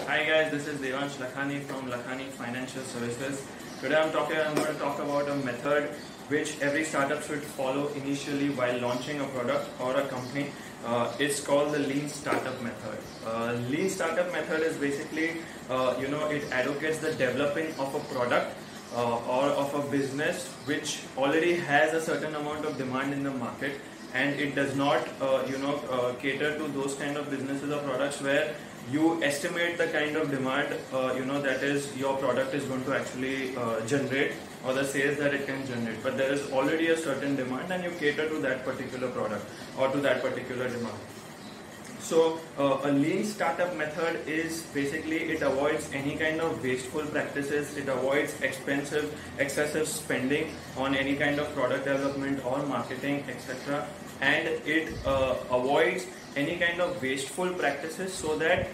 Hi guys, this is Devansh Lakhani from Lakhani Financial Services. Today I'm going to talk about a method which every startup should follow initially while launching a product or a company. It's called the Lean Startup Method. Lean Startup Method is basically, it advocates the developing of a product or of a business which already has a certain amount of demand in the market, and it does not cater to those kind of businesses or products where you estimate the kind of demand that is your product is going to actually generate, or the sales that it can generate, but there is already a certain demand and you cater to that particular product or to that particular demand. So a lean startup method is basically, it avoids any kind of wasteful practices, it avoids excessive spending on any kind of product development or marketing, etc. And it avoids any kind of wasteful practices, so that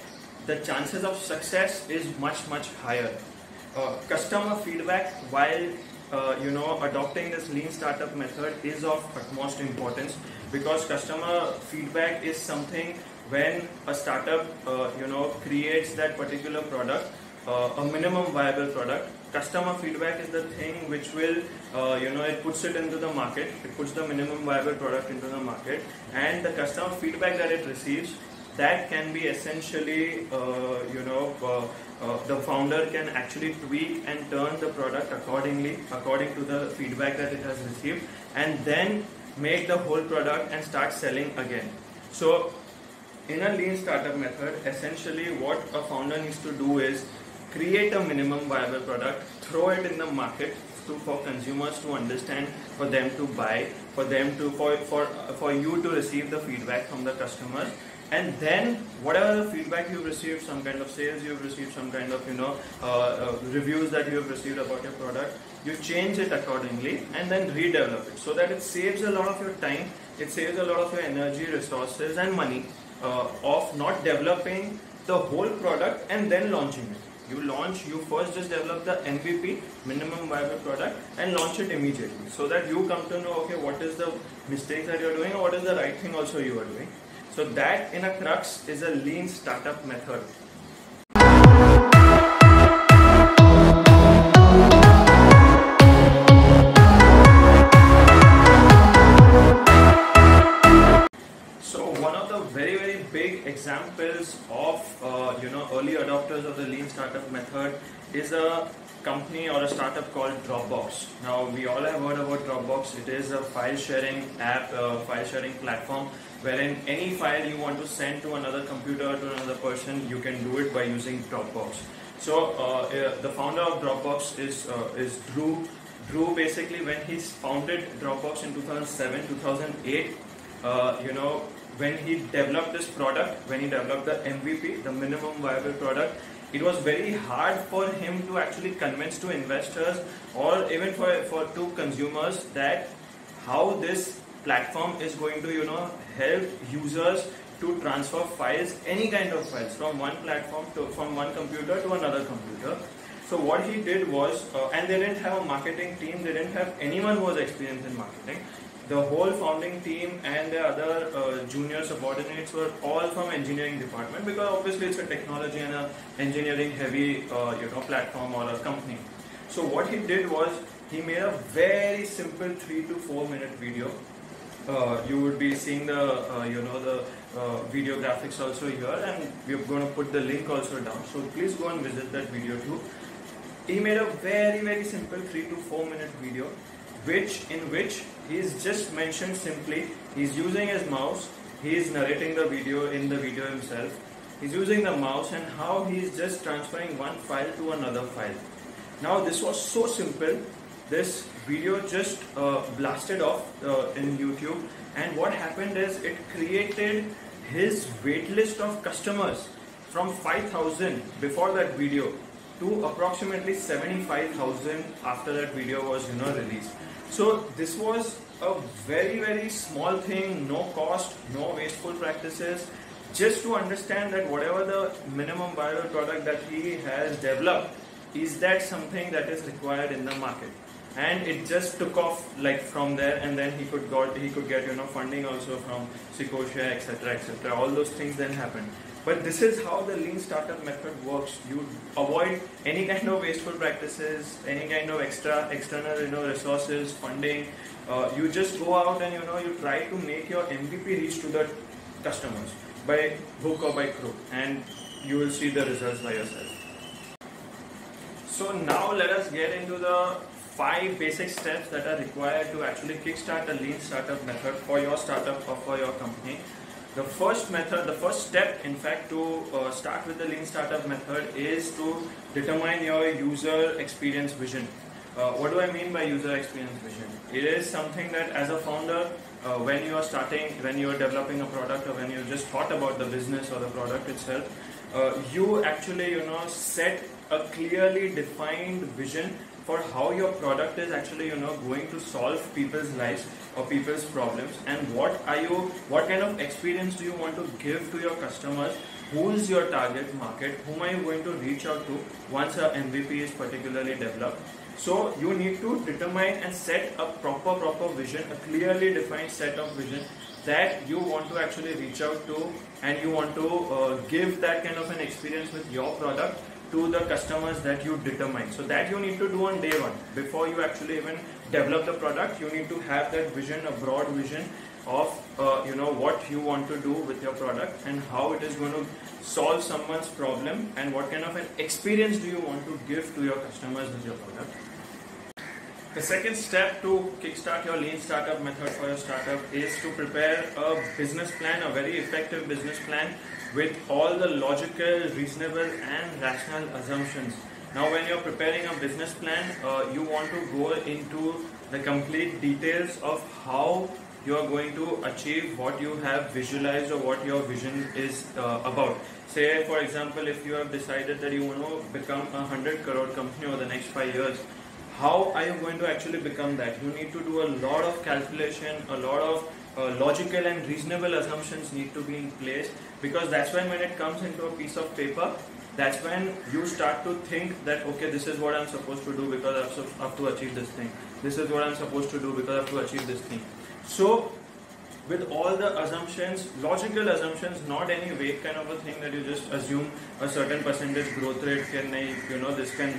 the chances of success is much higher. Customer feedback while adopting this lean startup method is of utmost importance, because customer feedback is something when a startup creates that particular product, a minimum viable product. Customer feedback is the thing which will it puts it into the market, it puts the minimum viable product into the market, and the customer feedback that it receives, that can be essentially the founder can actually tweak and turn the product according to the feedback that it has received, and then make the whole product and start selling again. So in a lean startup method, essentially what a founder needs to do is create a minimum viable product, throw it in the market for consumers to understand, for them to buy, for you to receive the feedback from the customers, and then whatever the feedback you've received, some kind of sales you've received, some kind of reviews that you have received about your product, you change it accordingly and then redevelop it, so that it saves a lot of your time, it saves a lot of your energy, resources and money of not developing the whole product and then launching it. You first just develop the MVP, minimum viable product, and launch it immediately, so that you come to know, okay, what is the mistakes that you're doing or what is the right thing also you are doing. So that in a crux is a lean startup method. So one of the very big examples of early adopters of the lean startup method is a company or a startup called Dropbox. Now we all have heard about Dropbox. It is a file sharing app, file sharing platform, wherein any file you want to send to another computer, to another person, you can do it by using Dropbox. So the founder of Dropbox is Drew. Drew, basically, when he founded Dropbox in 2007, 2008, when he developed this product, when he developed the MVP, the minimum viable product, it was very hard for him to actually convince to investors or even for to consumers that how this platform is going to help users to transfer files, any kind of files, from one platform from one computer to another computer. So what he did was, and they didn't have a marketing team, they didn't have anyone who was experienced in marketing. The whole founding team and the other junior subordinates were all from engineering department, because obviously it's a technology and a engineering heavy platform or a company. So what he did was, he made a very simple 3 to 4 minute video. You would be seeing the video graphics also here, and we're going to put the link also down, so please go and visit that video too. He made a very simple 3 to 4 minute video, in which he's just mentioned simply, he's using his mouse, he's narrating the video in the video himself, he's using the mouse, and how he's just transferring one file to another file. Now this was so simple, this video just blasted off in YouTube, and what happened is, it created his waitlist of customers from 5,000 before that video to approximately 75,000 after that video was released. So this was a very small thing, no cost, no wasteful practices, just to understand that whatever the minimum viable product that he has developed, is that something that is required in the market. And it just took off like from there, and then he could get funding also from Sequoia, etc. All those things then happened. But this is how the lean startup method works. You avoid any kind of wasteful practices, any kind of external resources, funding. You just go out and you try to make your MVP reach to the customers by hook or by crook, and you will see the results by yourself. So now let us get into the 5 basic steps that are required to actually kickstart a lean startup method for your startup or for your company. The first step in fact to start with the lean startup method is to determine your user experience vision. What do I mean by user experience vision? It is something that as a founder, when you are developing a product, or when you just thought about the business or the product itself, you actually set a clearly defined vision for how your product is actually going to solve people's lives or people's problems, and what kind of experience do you want to give to your customers, who is your target market, whom are you going to reach out to once a MVP is particularly developed. So you need to determine and set a proper vision, a clearly defined set of vision that you want to actually reach out to, and you want to give that kind of an experience with your product to the customers that you determine. So that you need to do on day one. Before you actually even develop the product, you need to have that vision, a broad vision of what you want to do with your product and how it is going to solve someone's problem, and what kind of an experience do you want to give to your customers with your product. The second step to kickstart your lean startup method for your startup is to prepare a business plan, a very effective business plan with all the logical, reasonable and rational assumptions. Now when you're preparing a business plan, you want to go into the complete details of how you are going to achieve what you have visualized or what your vision is about. Say for example, if you have decided that you want to become a 100 crore company over the next 5 years, how are you going to actually become that? You need to do a lot of calculation, a lot of logical and reasonable assumptions need to be in place, because that's when it comes into a piece of paper, that's when you start to think that okay, this is what I'm supposed to do because I have to achieve this thing. This is what I'm supposed to do because I have to achieve this thing. So with all the assumptions, logical assumptions, not any vague kind of a thing that you just assume a certain percentage growth rate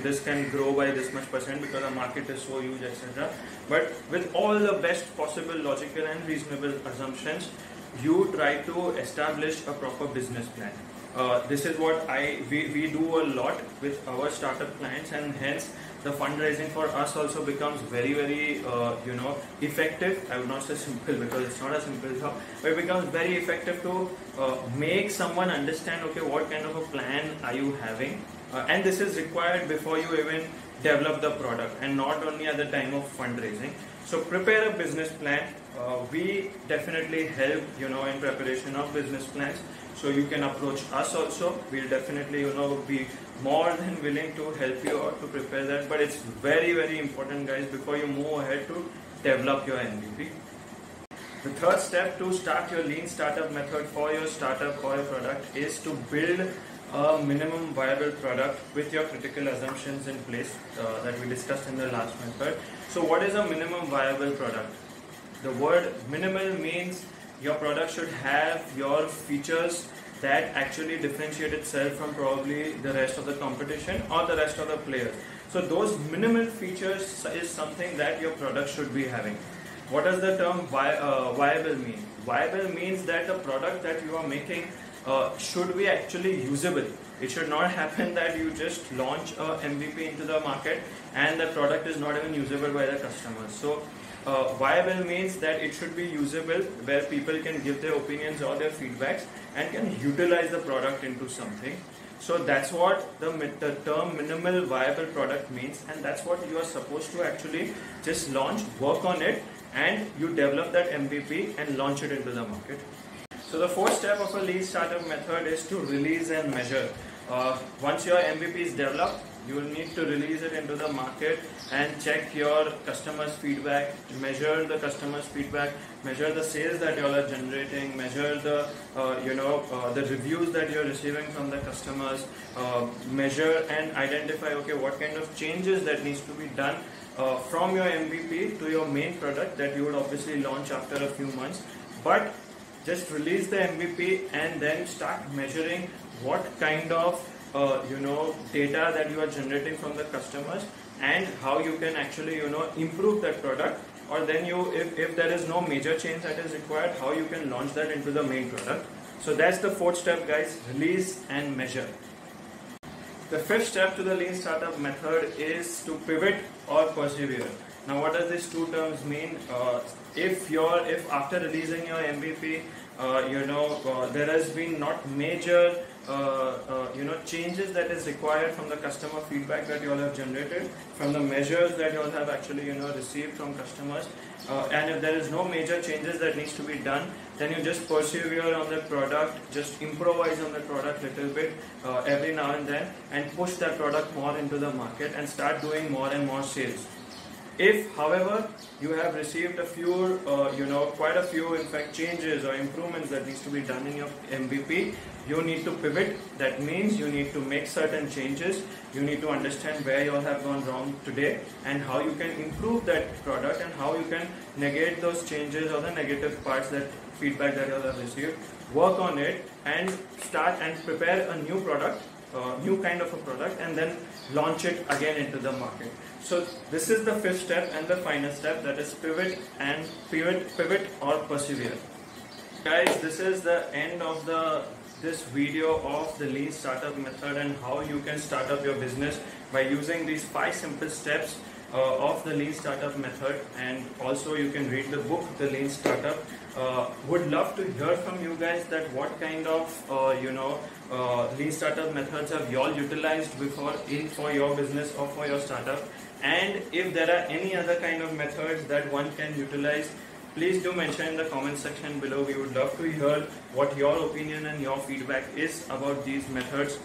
this can grow by this much percent because the market is so huge, etc. But with all the best possible logical and reasonable assumptions, you try to establish a proper business plan. This is what we do a lot with our startup clients, and hence the fundraising for us also becomes very effective. I would not say simple because it's not a simple job, but it becomes very effective to make someone understand okay, what kind of a plan are you having, and this is required before you even develop the product and not only at the time of fundraising. So prepare a business plan. We definitely help in preparation of business plans, so you can approach us also. We'll definitely be more than willing to help you out to prepare that. But it's very important, guys, before you move ahead to develop your MVP. The third step to start your lean startup method for your startup or your product is to build a minimum viable product with your critical assumptions in place that we discussed in the last method. So what is a minimum viable product? The word minimal means your product should have your features that actually differentiate itself from probably the rest of the competition or the rest of the players. So those minimal features is something that your product should be having. What does the term viable mean? Viable means that the product that you are making should be actually usable. It should not happen that you just launch a MVP into the market and the product is not even usable by the customers. So viable means that it should be usable, where people can give their opinions or their feedbacks and can utilize the product into something. So that's what the term minimal viable product means, and that's what you are supposed to actually just launch, work on it, and you develop that MVP and launch it into the market. So the fourth step of a lean startup method is to release and measure. Once your MVP is developed, you will need to release it into the market and check your customers' feedback, measure the customers' feedback, measure the sales that you all are generating, measure the the reviews that you are receiving from the customers, measure and identify okay, what kind of changes that needs to be done from your MVP to your main product that you would obviously launch after a few months. But just release the MVP and then start measuring what kind of data that you are generating from the customers and how you can actually improve that product, or then if there is no major change that is required, how you can launch that into the main product. So that's the fourth step, guys, release and measure. The fifth step to the lean startup method is to pivot or persevere. Now, what does these two terms mean? If after releasing your MVP, there has been not major changes that is required from the customer feedback that you all have generated, from the measures that you all have actually received from customers, and if there is no major changes that needs to be done, then you just persevere on the product, just improvise on the product little bit every now and then, and push that product more into the market and start doing more and more sales. If, however, you have received a few, quite a few, in fact, changes or improvements that needs to be done in your MVP, you need to pivot. That means you need to make certain changes. You need to understand where you all have gone wrong today and how you can improve that product and how you can negate those changes or the negative parts, that feedback that you all have received. Work on it and start and prepare a new product, new kind of a product, and then launch it again into the market. So this is the fifth step and the final step, that is pivot or persevere. Guys, this is the end of this video of the lean startup method and how you can start up your business by using these 5 simple steps of the lean startup method. And also you can read the book, The Lean Startup. Would love to hear from you guys that what kind of lean startup methods have you all utilized before for your business or for your startup, and if there are any other kind of methods that one can utilize, please do mention in the comment section below. We would love to hear what your opinion and your feedback is about these methods.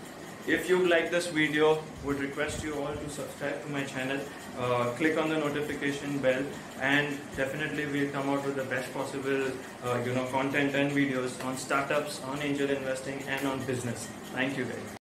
If you like this video, would request you all to subscribe to my channel, click on the notification bell, and definitely we'll come out with the best possible content and videos on startups, on angel investing, and on business. Thank you guys.